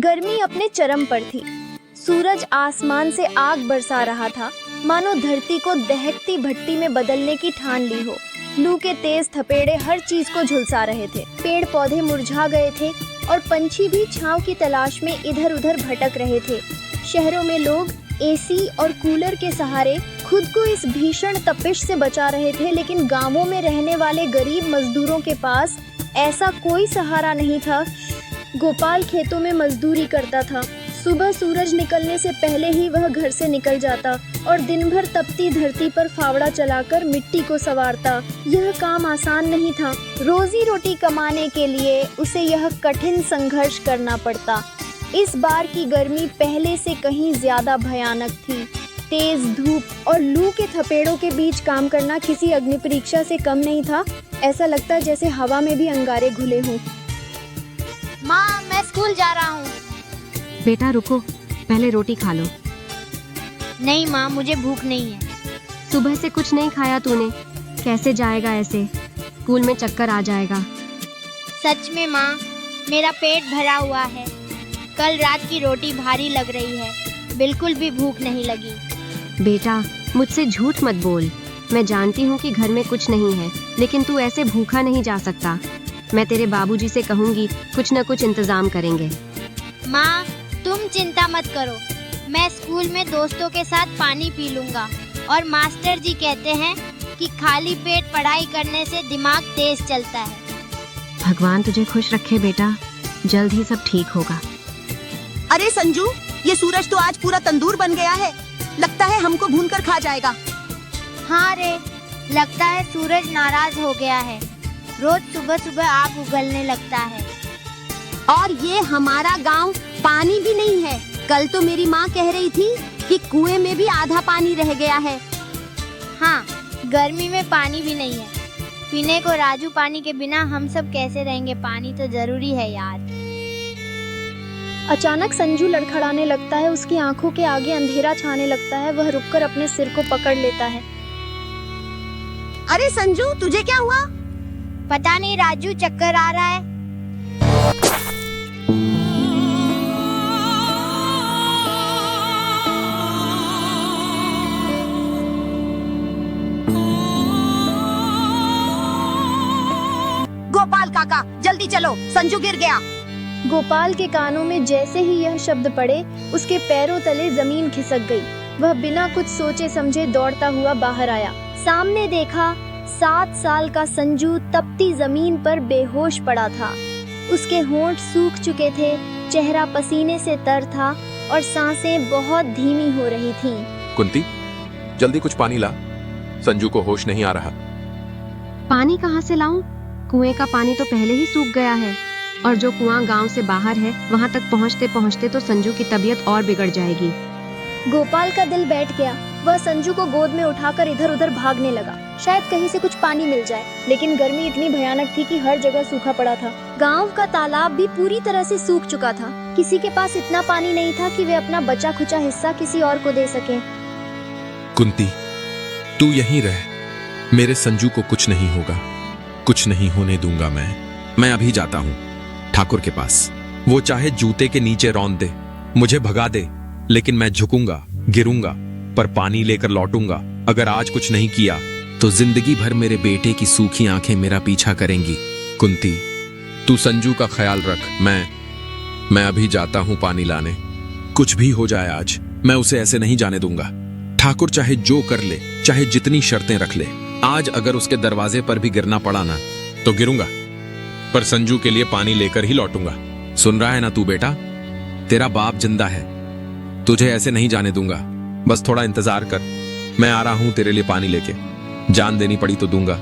गर्मी अपने चरम पर थी। सूरज आसमान से आग बरसा रहा था, मानो धरती को दहकती भट्टी में बदलने की ठान ली हो। लू के तेज थपेड़े हर चीज को झुलसा रहे थे। पेड़ पौधे मुरझा गए थे और पंछी भी छांव की तलाश में इधर उधर भटक रहे थे। शहरों में लोग एसी और कूलर के सहारे खुद को इस भीषण तपिश से बचा रहे थे, लेकिन गांवों में रहने वाले गरीब मजदूरों के पास ऐसा कोई सहारा नहीं था। गोपाल खेतों में मजदूरी करता था। सुबह सूरज निकलने से पहले ही वह घर से निकल जाता और दिन भर तपती धरती पर फावड़ा चलाकर मिट्टी को संवारता। यह काम आसान नहीं था। रोजी रोटी कमाने के लिए उसे यह कठिन संघर्ष करना पड़ता। इस बार की गर्मी पहले से कहीं ज्यादा भयानक थी। तेज धूप और लू के थपेड़ों के बीच काम करना किसी अग्नि परीक्षा से कम नहीं था। ऐसा लगता जैसे हवा में भी अंगारे घुले हों। माँ, मैं स्कूल जा रहा हूँ। बेटा रुको, पहले रोटी खा लो। नहीं माँ, मुझे भूख नहीं है। सुबह से कुछ नहीं खाया तूने, कैसे जाएगा ऐसे? स्कूल में चक्कर आ जाएगा। सच में माँ, मेरा पेट भरा हुआ है। कल रात की रोटी भारी लग रही है, बिल्कुल भी भूख नहीं लगी। बेटा मुझसे झूठ मत बोल। मैं जानती हूँ कि घर में कुछ नहीं है, लेकिन तू ऐसे भूखा नहीं जा सकता। मैं तेरे बाबूजी से कहूँगी, कुछ न कुछ इंतजाम करेंगे। माँ, तुम चिंता मत करो। मैं स्कूल में दोस्तों के साथ पानी पी लूंगा और मास्टर जी कहते हैं कि खाली पेट पढ़ाई करने से दिमाग तेज चलता है। भगवान तुझे खुश रखे बेटा, जल्द ही सब ठीक होगा। अरे संजू, ये सूरज तो आज पूरा तंदूर बन गया है। लगता है हमको भूनकर खा जाएगा। हाँ रे, लगता है सूरज नाराज हो गया है। रोज सुबह सुबह आग उगलने लगता है। और ये हमारा गांव पानी भी नहीं है। कल तो मेरी माँ कह रही थी कि कुएं में भी आधा पानी रह गया है। हाँ, गर्मी में पानी भी नहीं है। पीने को राजू पानी के बिना हम सब कैसे रहेंगे? पानी तो जरूरी है यार। अचानक संजू लड़खड़ाने लगता है। उसकी आंखों के आगे अंधेरा छाने लगता है। वह रुककर अपने सिर को पकड़ लेता है। अरे संजू, तुझे क्या हुआ? पता नहीं राजू, चक्कर आ रहा है। गोपाल काका, जल्दी चलो, संजू गिर गया। गोपाल के कानों में जैसे ही यह शब्द पड़े, उसके पैरों तले जमीन खिसक गई। वह बिना कुछ सोचे समझे दौड़ता हुआ बाहर आया। सामने देखा, 7 साल का संजू तपती जमीन पर बेहोश पड़ा था। उसके होंठ सूख चुके थे, चेहरा पसीने से तर था और सांसें बहुत धीमी हो रही थीं। कुंती, जल्दी कुछ पानी ला, संजू को होश नहीं आ रहा। पानी कहाँ से लाऊं? कुएं का पानी तो पहले ही सूख गया है, और जो कुआं गांव से बाहर है, वहां तक पहुंचते पहुंचते तो संजू की तबीयत और बिगड़ जाएगी। गोपाल का दिल बैठ गया। वह संजू को गोद में उठाकर इधर उधर भागने लगा। शायद कहीं से कुछ पानी मिल जाए, लेकिन गर्मी इतनी भयानक थी कि हर जगह सूखा पड़ा था। गांव का तालाब भी पूरी तरह से सूख चुका था। किसी के पास इतना पानी नहीं था कि वे अपना बचा खुचा हिस्सा किसी और को दे सकें। कुंती, तू यहीं रह। मेरे संजू को कुछ नहीं होगा, कुछ नहीं होने दूंगा मैं अभी जाता हूँ ठाकुर के पास। वो चाहे जूते के नीचे रौंद दे, मुझे भगा दे, लेकिन मैं झुकूंगा, गिरूंगा, पर पानी लेकर लौटूंगा। अगर आज कुछ नहीं किया तो जिंदगी भर मेरे बेटे की सूखी आंखें मेरा पीछा करेंगी। कुंती, तू संजू का ख्याल रख। मैं अभी जाता हूं पानी लाने। कुछ भी हो जाए आज, मैं उसे ऐसे नहीं जाने दूंगा। ठाकुर चाहे जो कर ले, चाहे जितनी शर्तें रख ले, आज अगर उसके दरवाजे पर भी गिरना पड़ा ना, तो गिरूंगा, पर संजू के लिए पानी लेकर ही लौटूंगा। सुन रहा है ना तू बेटा? तेरा बाप जिंदा है, तुझे ऐसे नहीं जाने दूंगा। बस थोड़ा इंतजार कर, मैं आ रहा हूं तेरे लिए पानी लेके। जान देनी पड़ी तो दूंगा,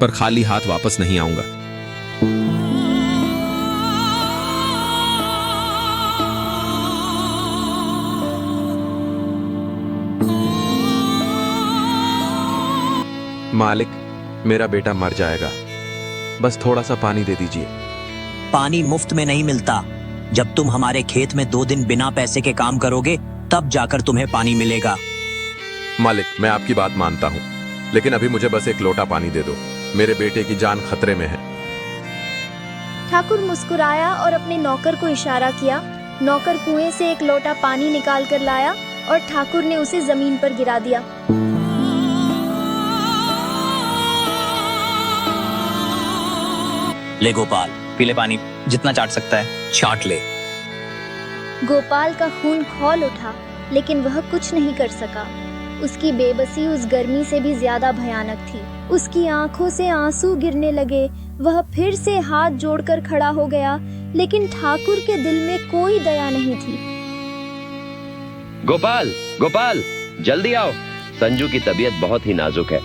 पर खाली हाथ वापस नहीं आऊंगा। मालिक, मेरा बेटा मर जाएगा, बस थोड़ा सा पानी दे दीजिए। पानी मुफ्त में नहीं मिलता। जब तुम हमारे खेत में 2 दिन बिना पैसे के काम करोगे, तब जाकर तुम्हें पानी मिलेगा। मालिक, मैं आपकी बात मानता हूँ, लेकिन अभी मुझे बस एक लोटा पानी दे दो। मेरे बेटे की जान खतरे में है। ठाकुर मुस्कुराया और अपने नौकर को इशारा किया नौकर कुएं से एक लोटा पानी निकाल कर लाया और ठाकुर ने उसे जमीन पर गिरा दिया। ले गोपाल, पी ले पानी, जितना चाट सकता है चाट ले। गोपाल का खून खौल उठा, लेकिन वह कुछ नहीं कर सका। उसकी बेबसी उस गर्मी से भी ज्यादा भयानक थी। उसकी आंखों से आंसू गिरने लगे। वह फिर से हाथ जोड़कर खड़ा हो गया, लेकिन ठाकुर के दिल में कोई दया नहीं थी। गोपाल, गोपाल, जल्दी आओ, संजू की तबीयत बहुत ही नाजुक है।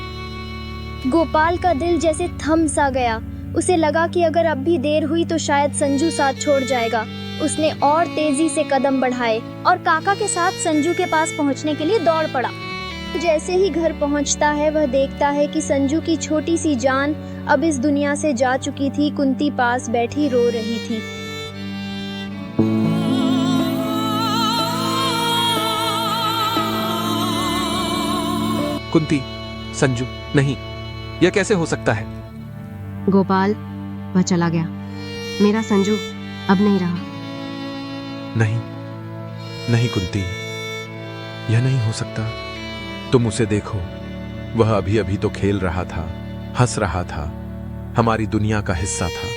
गोपाल का दिल जैसे थम सा गया। उसे लगा कि अगर अब भी देर हुई तो शायद संजू साथ छोड़ जाएगा। उसने और तेजी से कदम बढ़ाए और काका के साथ संजू के पास पहुंचने के लिए दौड़ पड़ा। जैसे ही घर पहुंचता है, वह देखता है कि संजू की छोटी सी जान अब इस दुनिया से जा चुकी थी। कुंती पास बैठी रो रही थी। कुंती, संजू, नहीं, यह कैसे हो सकता है? गोपाल, वह चला गया। मेरा संजू अब नहीं रहा। नहीं, नहीं कुंती, यह नहीं हो सकता। तुम उसे देखो, वह अभी अभी तो खेल रहा था, हंस रहा था, हमारी दुनिया का हिस्सा था।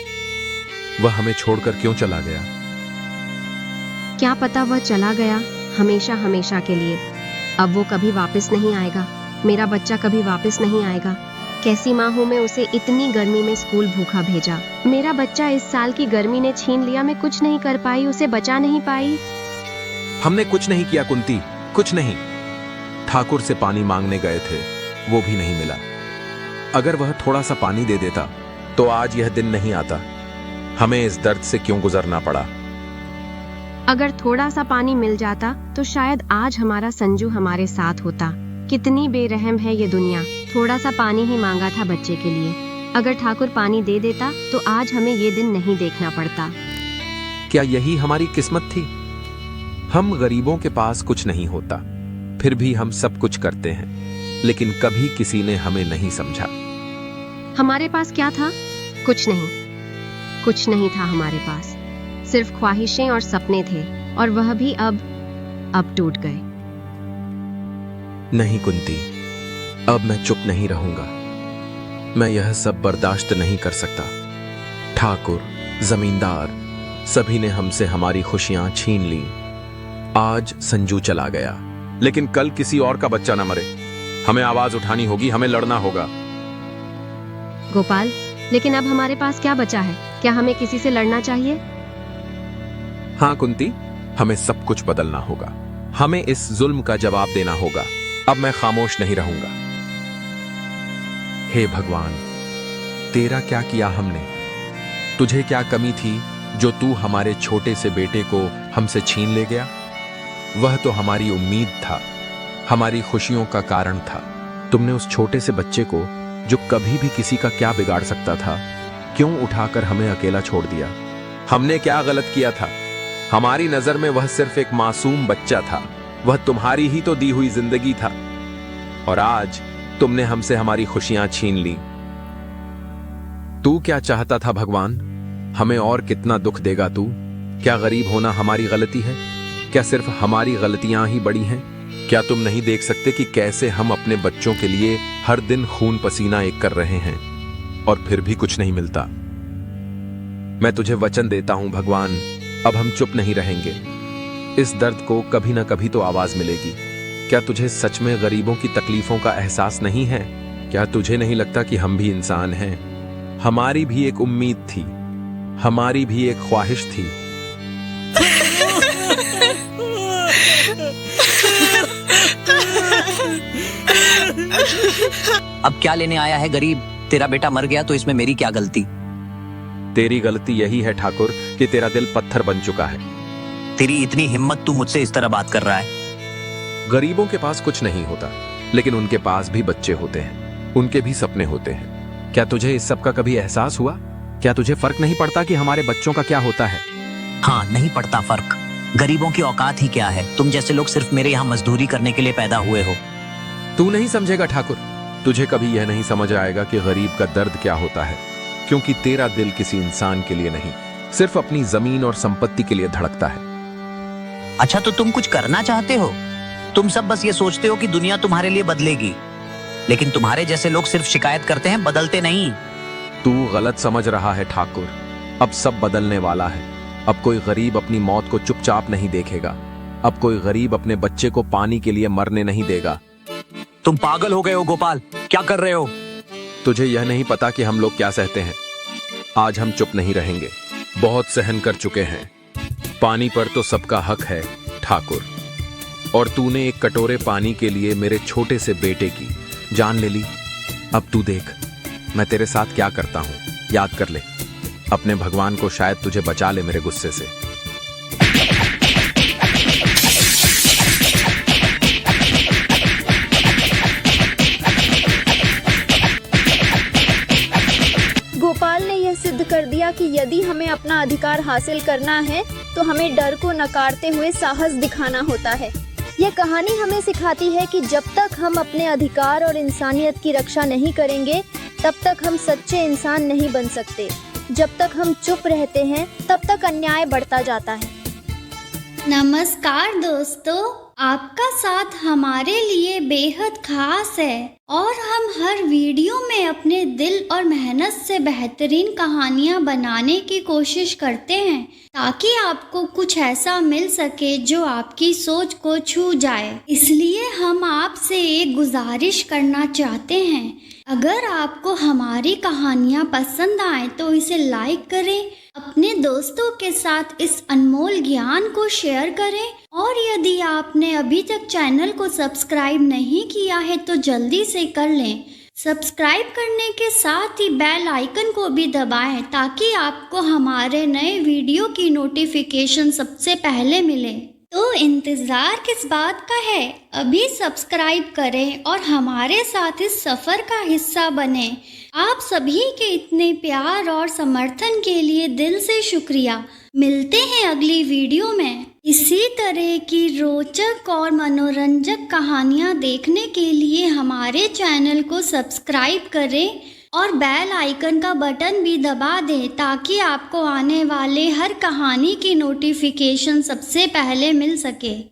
वह हमें छोड़कर क्यों चला गया? क्या पता वह चला गया हमेशा हमेशा के लिए। अब वो कभी वापस नहीं आएगा। मेरा बच्चा कभी वापस नहीं आएगा। कैसी माँ हूँ मैं, उसे इतनी गर्मी में स्कूल भूखा भेजा। मेरा बच्चा इस साल की गर्मी ने छीन लिया। मैं कुछ नहीं कर पाई, उसे बचा नहीं पाई। हमने कुछ नहीं किया कुंती, कुछ नहीं। ठाकुर से पानी मांगने गए थे, वो भी नहीं मिला। अगर वह थोड़ा सा पानी दे देता तो आज यह दिन नहीं आता। हमें इस दर्द से क्यों गुजरना पड़ा? अगर थोड़ा सा पानी मिल जाता तो शायद आज हमारा संजू हमारे साथ होता। कितनी बेरहम है ये दुनिया। थोड़ा सा पानी ही मांगा था बच्चे के लिए। अगर ठाकुर पानी दे देता तो आज हमें ये दिन नहीं देखना पड़ता। क्या यही हमारी किस्मत थी? हम गरीबों के पास कुछ नहीं होता, फिर भी हम सब कुछ करते हैं, लेकिन कभी किसी ने हमें नहीं समझा। हमारे पास क्या था? कुछ नहीं, कुछ नहीं था हमारे पास। सिर्फ ख्वाहिशें और सपने थे, और वह भी अब टूट गए। नहीं कुंती, अब मैं चुप नहीं रहूंगा। मैं यह सब बर्दाश्त नहीं कर सकता। ठाकुर, जमींदार, सभी ने हमसे हमारी खुशियां छीन ली। आज संजू चला गया, लेकिन कल किसी और का बच्चा न मरे। हमें आवाज उठानी होगी, हमें लड़ना होगा। गोपाल, लेकिन अब हमारे पास क्या बचा है? क्या हमें किसी से लड़ना चाहिए? हाँ कुंती, हमें सब कुछ बदलना होगा। हमें इस जुल्म का जवाब देना होगा। अब मैं खामोश नहीं रहूंगा। हे भगवान, तेरा क्या किया हमने? तुझे क्या कमी थी जो तू हमारे छोटे से बेटे को हमसे छीन ले गया? वह तो हमारी उम्मीद था, हमारी खुशियों का कारण था। तुमने उस छोटे से बच्चे को, जो कभी भी किसी का क्या बिगाड़ सकता था, क्यों उठाकर हमें अकेला छोड़ दिया? हमने क्या गलत किया था? हमारी नजर में वह सिर्फ एक मासूम बच्चा था। वह तुम्हारी ही तो दी हुई जिंदगी था, और आज तुमने हमसे हमारी खुशियां छीन ली। तू क्या चाहता था भगवान? हमें और कितना दुख देगा तू? क्या गरीब होना हमारी गलती है? क्या सिर्फ हमारी गलतियां ही बड़ी हैं? क्या तुम नहीं देख सकते कि कैसे हम अपने बच्चों के लिए हर दिन खून पसीना एक कर रहे हैं, और फिर भी कुछ नहीं मिलता? मैं तुझे वचन देता हूं भगवान, अब हम चुप नहीं रहेंगे। इस दर्द को कभी ना कभी तो आवाज मिलेगी। क्या तुझे सच में गरीबों की तकलीफों का एहसास नहीं है? क्या तुझे नहीं लगता कि हम भी इंसान हैं? हमारी भी एक उम्मीद थी, हमारी भी एक ख्वाहिश थी। अब क्या लेने आया है गरीब? तेरा बेटा मर गया तो इसमें मेरी क्या गलती? तेरी गलती यही है ठाकुर कि तेरा दिल पत्थर बन चुका है। तेरी इतनी हिम्मत, तू मुझसे इस तरह बात कर रहा है? गरीबों के पास कुछ नहीं होता, लेकिन उनके पास भी बच्चे होते हैं, उनके भी सपने होते हैं। क्या तुझे इस सब का कभी एहसास हुआ? क्या तुझे फर्क नहीं पड़ता कि हमारे बच्चों का क्या होता है? हाँ, नहीं पड़ता फर्क। गरीबों की औकात ही क्या है? तुम जैसे लोग सिर्फ मेरे यहाँ मजदूरी करने के लिए पैदा हुए हो। तू नहीं समझेगा ठाकुर। तुझे कभी यह नहीं समझ आएगा कि गरीब का दर्द क्या होता है, क्योंकि तेरा दिल किसी इंसान के लिए नहीं, सिर्फ अपनी जमीन और संपत्ति के लिए धड़कता है। अच्छा तो तुम कुछ करना चाहते हो? तुम सब बस ये सोचते हो कि दुनिया तुम्हारे लिए बदलेगी, लेकिन तुम्हारे जैसे लोग सिर्फ शिकायत करते हैं, बदलते नहीं। तू गलत समझ रहा है ठाकुर। अब सब बदलने वाला है। अब कोई गरीब अपनी मौत को चुपचाप नहीं देखेगा। अब कोई गरीब अपने बच्चे को पानी के लिए मरने नहीं देगा। तुम पागल हो गए हो गोपाल, क्या कर रहे हो? तुझे यह नहीं पता कि हम लोग क्या सहते हैं। आज हम चुप नहीं रहेंगे। बहुत सहन कर चुके हैं। पानी पर तो सबका हक है ठाकुर। और तूने एक कटोरे पानी के लिए मेरे छोटे से बेटे की जान ले ली। अब तू देख मैं तेरे साथ क्या करता हूं। याद कर ले, अपने भगवान को शायद तुझे बचा ले मेरे गुस्से से। गोपाल ने यह सिद्ध कर दिया कि यदि हमें अपना अधिकार हासिल करना है तो हमें डर को नकारते हुए साहस दिखाना होता है। यह कहानी हमें सिखाती है कि जब तक हम अपने अधिकार और इंसानियत की रक्षा नहीं करेंगे तब तक हम सच्चे इंसान नहीं बन सकते। जब तक हम चुप रहते हैं तब तक अन्याय बढ़ता जाता है। नमस्कार दोस्तों, आपका साथ हमारे लिए बेहद खास है और हम हर वीडियो में अपने दिल और मेहनत से बेहतरीन कहानियाँ बनाने की कोशिश करते हैं ताकि आपको कुछ ऐसा मिल सके जो आपकी सोच को छू जाए। इसलिए हम आपसे एक गुजारिश करना चाहते हैं, अगर आपको हमारी कहानियाँ पसंद आए तो इसे लाइक करें, अपने दोस्तों के साथ इस अनमोल ज्ञान को शेयर करें और यदि आपने अभी तक चैनल को सब्सक्राइब नहीं किया है तो जल्दी से कर लें। सब्सक्राइब करने के साथ ही बेल आइकन को भी दबाएं ताकि आपको हमारे नए वीडियो की नोटिफिकेशन सबसे पहले मिले। तो इंतज़ार किस बात का है, अभी सब्सक्राइब करें और हमारे साथ इस सफ़र का हिस्सा बने। आप सभी के इतने प्यार और समर्थन के लिए दिल से शुक्रिया। मिलते हैं अगली वीडियो में। इसी तरह की रोचक और मनोरंजक कहानियाँ देखने के लिए हमारे चैनल को सब्सक्राइब करें और बेल आइकन का बटन भी दबा दें ताकि आपको आने वाले हर कहानी की नोटिफिकेशन सबसे पहले मिल सके।